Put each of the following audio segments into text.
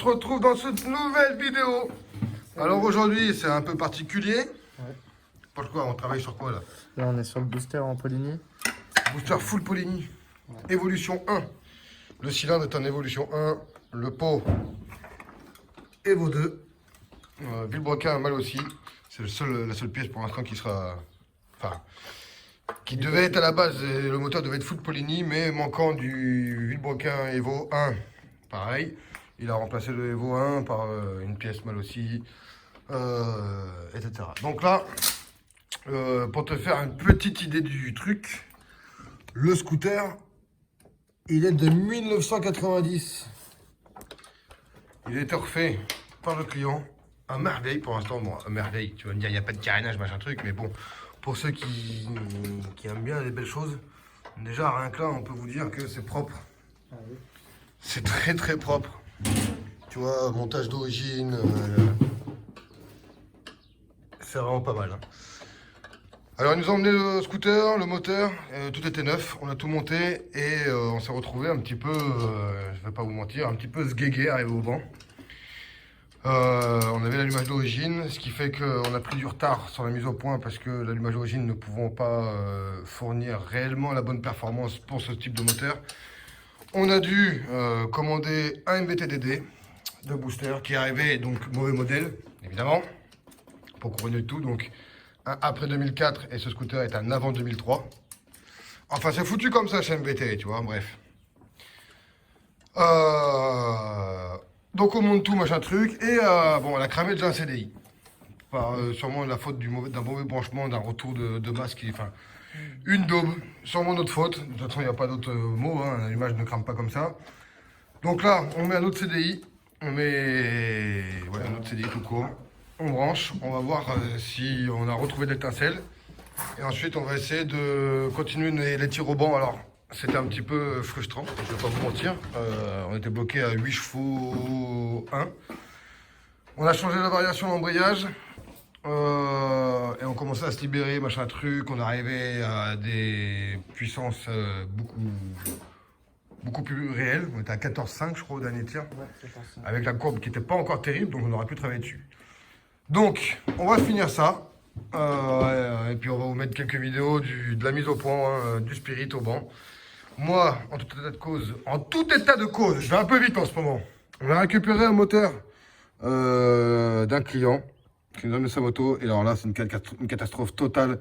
se retrouve dans cette nouvelle vidéo. Alors aujourd'hui, c'est un peu particulier. Ouais. Pourquoi on travaille sur quoi là? Là, on est sur le booster en Poligny. Booster full Poligny. Ouais. Évolution 1. Le cylindre est en évolution 1. Le pot Evo 2. Villebrequin mal aussi. C'est la seule pièce pour l'instant qui sera... Enfin... Qui devait être à la base, le moteur devait être full Poligny, mais manquant du Villebrequin Evo 1. Pareil. Il a remplacé le Evo 1 par une pièce mal aussi, etc. Donc là, pour te faire une petite idée du truc, le scooter, il est de 1990. Il a été refait par le client à merveille pour l'instant. Bon, à merveille, tu vas me dire, il n'y a pas de carénage, machin truc, mais bon, pour ceux qui aiment bien les belles choses, déjà rien que là, on peut vous dire que c'est propre. Ah oui. C'est très très propre. Tu vois, montage d'origine, c'est vraiment pas mal. Hein. Alors ils nous ont emmené le scooter, le moteur, tout était neuf, on a tout monté et on s'est retrouvé un petit peu, je vais pas vous mentir, un petit peu sguégué arrivé au banc. On avait l'allumage d'origine, ce qui fait qu'on a pris du retard sur la mise au point parce que l'allumage d'origine ne pouvant pas fournir réellement la bonne performance pour ce type de moteur. On a dû commander un MBTDD de booster qui arrivait, donc mauvais modèle, évidemment, pour couronner tout. Donc un après 2004 et ce scooter est un avant 2003. Enfin, c'est foutu comme ça chez MBT, tu vois, bref. Donc on monte tout, machin truc, et bon, elle a cramé déjà un CDI. Par sûrement la faute d'un mauvais branchement, d'un retour de masse qui... Enfin, une daube, sûrement notre faute. De toute façon, il n'y a pas d'autre mot, hein, un allumage ne crame pas comme ça. Donc là, on met un autre CDI, on met un autre CDI tout court. On branche, on va voir si on a retrouvé de l'étincelle. Et ensuite, on va essayer de continuer les tirs au banc. Alors, c'était un petit peu frustrant, je ne vais pas vous mentir. On était bloqué à 8 chevaux 1. On a changé la variation d'embrayage. Et on commençait à se libérer, machin truc. On arrivait à des puissances beaucoup plus réelles. On était à 14,5 je crois au dernier tir. Ouais, c'est pour ça. Avec la courbe qui n'était pas encore terrible, donc on aurait pu travailler dessus. Donc, on va finir ça. Et puis on va vous mettre quelques vidéos de la mise au point du Spirit au banc. Moi, en tout état de cause, je vais un peu vite en ce moment. On a récupéré un moteur d'un client qui nous a donné sa moto. Et alors là, c'est une catastrophe totale.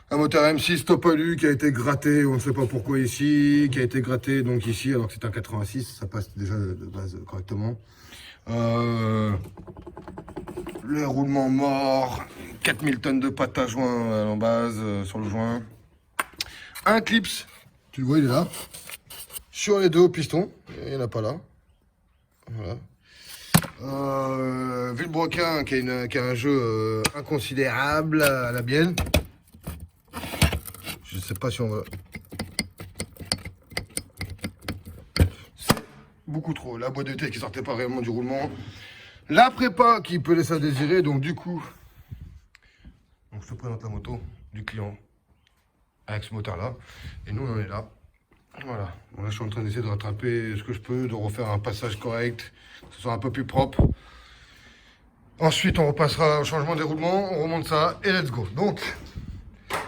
Un moteur M6 Topalu qui a été gratté, on ne sait pas pourquoi ici, qui a été gratté donc ici, alors que c'est un 86, ça passe déjà de base correctement. Le roulement mort, 4000 tonnes de pâte à joint en base sur le joint. Un clips, tu le vois, il est là. Sur les deux hauts pistons, il n'y en a pas là. Voilà. Villebrequin qui a un jeu inconsidérable à la bielle. Je sais pas si on va... C'est beaucoup trop. La boîte de thé qui sortait pas réellement du roulement. La prépa qui peut laisser à désirer. Donc du coup... Donc je te présente la moto du client. Avec ce moteur là. Et nous on en est là. Voilà. Bon, là je suis en train d'essayer de rattraper ce que je peux. De refaire un passage correct. Que ce soit un peu plus propre. Ensuite on repassera au changement des roulements. On remonte ça et let's go. Donc...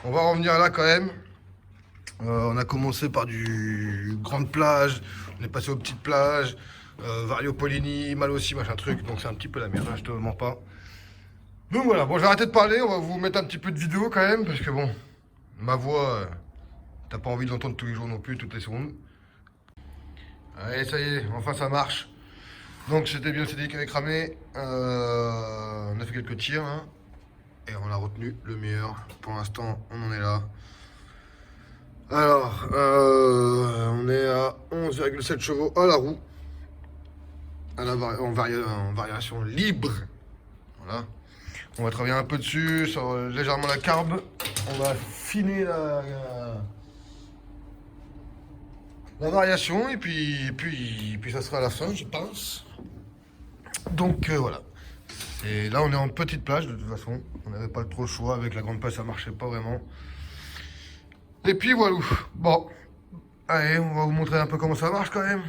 On va revenir là quand même. On a commencé par du grande plage, on est passé aux petites plages, Vario Poligny, mal aussi, machin truc, donc c'est un petit peu la merde, hein, je te mens pas. Donc voilà, bon je vais arrêter de parler, on va vous mettre un petit peu de vidéo quand même, parce que bon, ma voix, t'as pas envie de l'entendre tous les jours non plus, toutes les secondes. Allez, ça y est, enfin ça marche. Donc c'était bien le CDI qui avait cramé, on a fait quelques tirs, hein. Et on a retenu le meilleur. Pour l'instant, on en est là. Alors, on est à 11,7 chevaux à la roue. En variation libre. Voilà. On va travailler un peu dessus, sur légèrement la carbe. On va affiner la variation. Et puis ça sera à la fin, je pense. Donc voilà. Et là, on est en petite plage, de toute façon. On n'avait pas trop le choix. Avec la grande plage, ça marchait pas vraiment. Et puis, voilà. Bon. Allez, on va vous montrer un peu comment ça marche, quand même.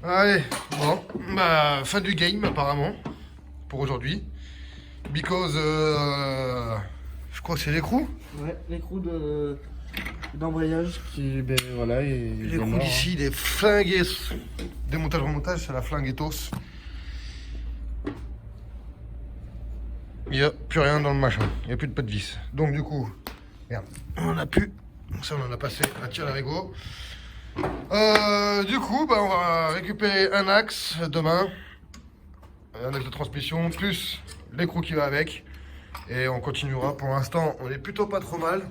Allez, bon, bah, fin du game apparemment, pour aujourd'hui. Because, je crois que c'est l'écrou. Ouais, l'écrou d'embrayage qui, ben voilà, il est L'écrou mort, d'ici, il est flingué. Démontage, remontage, c'est la flingue étos. Il n'y a plus rien dans le machin, il n'y a plus de pas de vis. Donc du coup, merde, on a plus. Ça, on en a passé à tir l'arigot. Du coup, bah, on va récupérer un axe demain. Un axe de transmission, plus l'écrou qui va avec. Et on continuera. Pour l'instant, on est plutôt pas trop mal.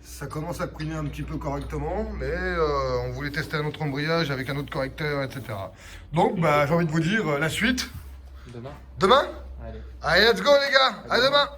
Ça commence à couiner un petit peu correctement, mais on voulait tester un autre embrayage avec un autre correcteur, etc. Donc, bah, j'ai envie de vous dire la suite. Demain. Demain? Allez. Allez, let's go les gars. À demain.